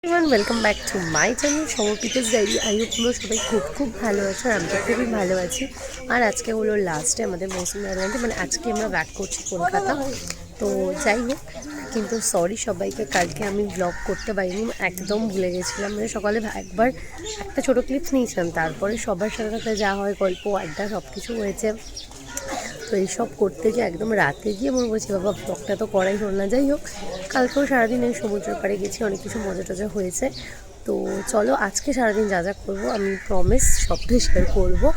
Welcome back to my channel Samarpita's diary. I hope তোমরা সবাই খুব ভালো আছো, আর আমি তো খুবই ভালো আছি। আর আজকে হলো লাস্ট ডে আমাদের মৌসুমি আইল্যান্ডে, মানে আজকে আমরা ব্যাক করছি কলকাতা। তো যাই হোক, কিন্তু সরি সবাইকে, কালকে আমি ব্লগ করতে পারিনি, একদম ভুলে গেছিলাম। মানে সকালে একবার একটা ছোটো ক্লিপস নিয়েছিলাম, তারপরে সবার সাথে সাথে যা হয় গল্প আড্ডা সব কিছু হয়েছে। তো এইসব করতে গিয়ে একদম রাতে গিয়ে মনে বলছি বাবা ব্লগটা তো করাই হল না। যাই হোক, কালকেও সারাদিন এই সমুদ্রের পাড়ে গেছি, অনেক কিছু মজা টজা হয়েছে। তো চলো আজকে সারাদিন যা যা করবো আমি প্রমিস সবটাই শেয়ার করবো।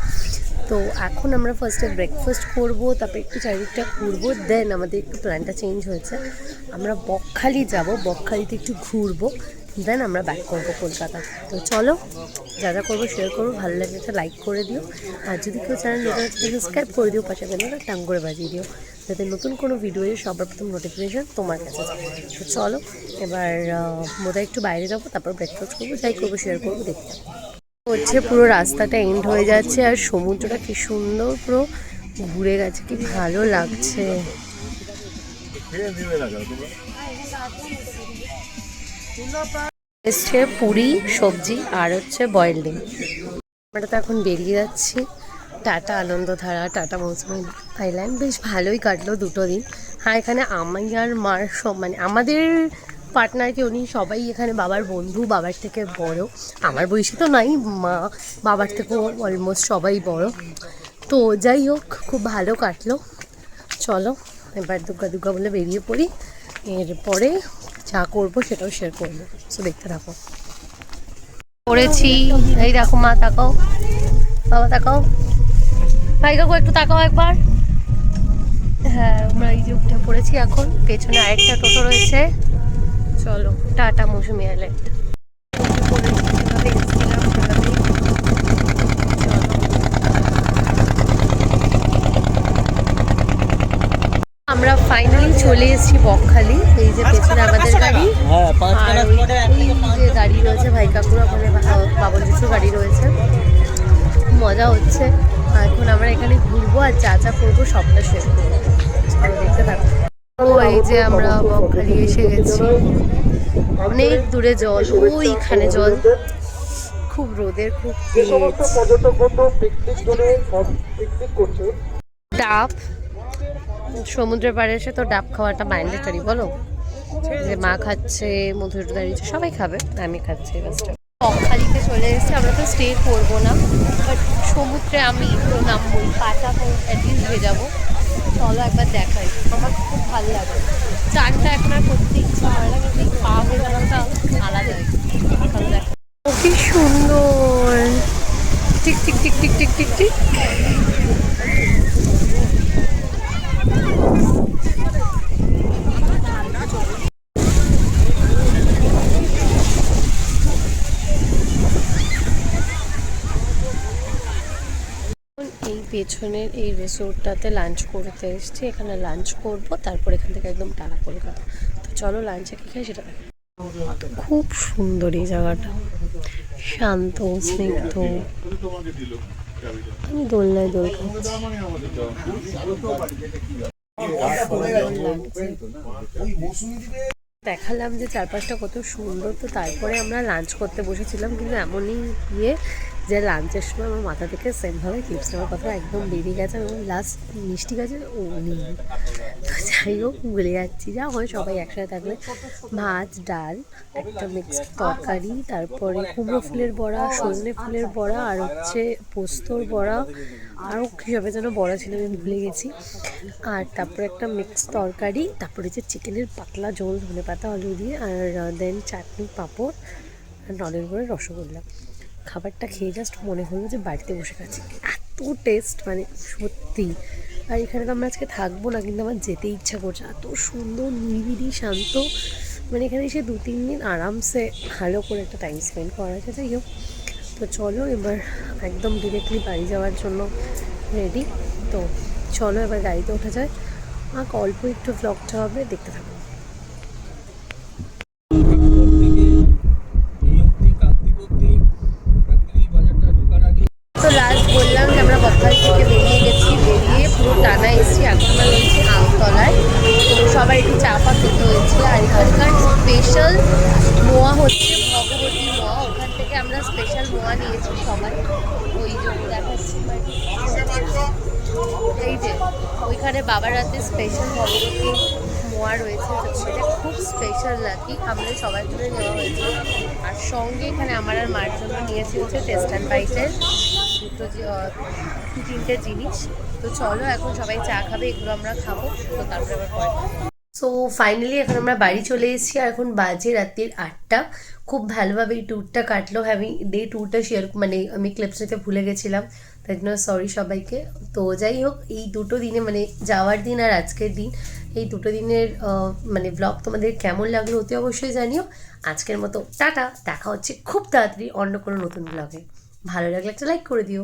তো এখন আমরা ফার্স্টে ব্রেকফাস্ট করব, তারপরে একটু চারিদিকটা ঘুরবো। দেন আমাদের একটু প্ল্যানটা চেঞ্জ হয়েছে, আমরা বকখালি যাব, বকখালিতে একটু ঘুরবো, দেন আমরা ব্যাক করবো কলকাতা। তো চলো যা যা করবো শেয়ার করবো। ভালো লাগলে একটা লাইক করে দিও, আর যদি কেউ চ্যানেল নতুন আছে সাবস্ক্রাইব করে দিও, পাশে বেলটা টাং করে বাজিয়ে দিও, যাতে নতুন কোনো ভিডিওয়ে সবার প্রথম নোটিফিকেশান তোমার কাছে যায়। তো চলো এবার বোধহয় একটু বাইরে যাবো, তারপর ব্রেকফাস্ট করবো, যাই করবো শেয়ার করবো, দেখতে হচ্ছে। পুরো রাস্তাটা এন্ড হয়ে যাচ্ছে, আর সমুদ্রটা কি সুন্দর পুরো ঘুরে গেছে, কি ভালো লাগছে। এসছে পুরি সবজি আর হচ্ছে বয়েল ডিম। আমরা তো এখন বেরিয়ে যাচ্ছি টাটা আনন্দধারা, টাটা মৌসুমি আইল্যান্ড। বেশ ভালোই কাটলো দুটো দিন। হ্যাঁ, এখানে আমি আর মার সব, মানে আমাদের পার্টনার কেউ নেই, সবাই এখানে বাবার বন্ধু, বাবার থেকে বড়। আমার বয়সী তো নাই, মা বাবার থেকেও অলমোস্ট সবাই বড়। তো যাই হোক, খুব ভালো কাটলো। চলো এবার দুর্গা দুর্গা বলে বেরিয়ে পড়ি, এরপরে যা করবো সেটাও শেয়ার করবো। সো দেখতে থাকো। পড়েছি, এই দেখো মা, তাকাও বাবা, তাকাও ভাই কাকু, একটু তাকাও একবার। হ্যাঁ, আমরা এই যে উঠে পড়েছি এখন, পেছনে আরেকটা টোটো রয়েছে। চলো টাটা মৌসুমি আইল্যান্ড। আমরা ফাইনালি চলে এসেছি বকখালি। এই যে পেছনে আমাদের গাড়ি, আর ওই যে গাড়ি রয়েছে ভাই কাকুর, ওখানে বাবন জুসুর গাড়ি রয়েছে। মজা হচ্ছে। এখন আমরা এখানে ঘুরবো, আর যা যা করবো সবটা শেয়ার করবো, দেখতে থাকবো। ও এই যে আমরা বকখালি এসে গেছি, অনেক দূরে জল, ওইখানে জল, খুব রোদের, খুব ডাব। সমুদ্রের পাড়ে এসে তো ডাব খাওয়াটা ম্যান্ডেটরি, বলো? যে মা খাচ্ছে, মধুর দাঁড়িয়েছে, সবাই খাবে, আমি খাচ্ছি। বকখালিতে চলে এসেছি, আমরা তো স্টে করবো না, বাট সমুদ্রে আমি তো নামবই, পাটা অ্যাটলিস্ট ভেজাবো। চলো একবার দেখাই, আমার খুব ভালো লাগে। চানটা এখন আর করতে ইচ্ছা হয় না, কিন্তু পা ভেজানোটা আলাদা, ভালো লাগে। কি সুন্দর, tick tick tick tick tick tick tick. এই পেছনের এই রিসোর্টটাতে লাঞ্চ করতে এসেছি, এখানে লাঞ্চ করব, তারপর এখান থেকে একদম টাটা কলকাতা। তো চলো লাঞ্চে কী খাই সেটা দেখো। খুব সুন্দর এই জায়গাটা, শান্ত স্নিগ্ধ। আমি দোলনায় দোল খাচ্ছি। দেখালাম যে চারপাশটা কত সুন্দর, তো তারপরে আমরা লাঞ্চ করতে বসেছিলাম, কিন্তু এমনই গিয়ে যে লাঞ্চের সময় আমার মাথা থেকে সেমভাবে ক্লিপস নেওয়ার কথা একদম বেরিয়ে গেছে, এবং লাস্ট মিষ্টি গাছের ও নেই। তো যাই হোক, ভুলে যাচ্ছি, যা হয় সবাই একসাথে থাকলে। ভাত, ডাল, একটা মিক্সড তরকারি, তারপরে কুমড়ো ফুলের বড়া, সজনে ফুলের বড়া, আর হচ্ছে পোস্তর বড়া, আরও কীভাবে যেন বড়া ছিল আমি ভুলে গেছি। আর তারপরে একটা মিক্সড তরকারি, তারপরে যে চিকেনের পাতলা ঝোল, ধনে পাতা আলু দিয়ে, আর দেন চাটনি, পাঁপড়, আর নলের গুঁড়ের রসগোল্লা। খাবারটা খেয়ে জাস্ট মনে হলো যে বাড়িতে বসে গেছি, এত টেস্ট, মানে সত্যি। আর এখানে তো আমরা আজকে থাকবো না, কিন্তু আমার যেতে ইচ্ছা করছে, এত সুন্দর, নিরিবিলি, শান্ত। মানে এখানে এসে 2-3 দিন আরামসে ভালো করে একটা টাইম স্পেন্ড করা যায়। যাই হোক, তো চলো এবার একদম ডিরেক্টলি বাড়ি যাওয়ার জন্য রেডি। তো চলো এবার গাড়িতে ওঠা যায়, আর অল্প একটু ভ্লগটা হবে, দেখতে থাকো। তো লাস্ট বললাম যে আমরা বকখালি থেকে বেরিয়ে গেছি, বেরিয়ে পুরো টানা এসেছি, এখন আমরা রয়েছি আমতলায়। তো সবাই একটু চা পা খেতে হয়েছে, আর এখানকার স্পেশাল মোয়া হচ্ছে স্পেশাল মোয়া নিয়েছি সবাই, ওই জন্য দেখাচ্ছি এই যে ওইখানে বাবার হাতে স্পেশাল ভগবতী মোয়া রয়েছে, তো সেটা খুব স্পেশাল নাকি আমাদের সবার জন্য নেওয়া হয়েছে। আর সঙ্গে এখানে আমার আর মার জন্য নিয়েছি হচ্ছে টেস্ট অ্যান্ড বাইটের দু তিনটে জিনিস। তো চলো এখন সবাই চা খাবে, এগুলো আমরা খাবো, তো তারপরে আবার পরে। সো ফাইনালি এখন আমরা বাড়ি চলে এসেছি আর এখন বাজে রাত্রির 8টা। খুব ভালোভাবে এই ট্যুরটা কাটলো। আমি ট্যুরটা শেয়ার মানে আমি ক্লিপস নিতে ভুলে গেছিলাম, তাই জন্য সরি সবাইকে। তো যাই হোক, এই দুটো দিনে মানে যাওয়ার দিন আর আজকের দিন, এই দুটো দিনের মানে ব্লগ তোমাদের কেমন লাগলো অতি অবশ্যই জানিও। আজকের মতো টাটা, দেখা হচ্ছে খুব তাড়াতাড়ি অন্য কোনো নতুন ব্লগে। ভালো লাগলে একটা লাইক করে দিও।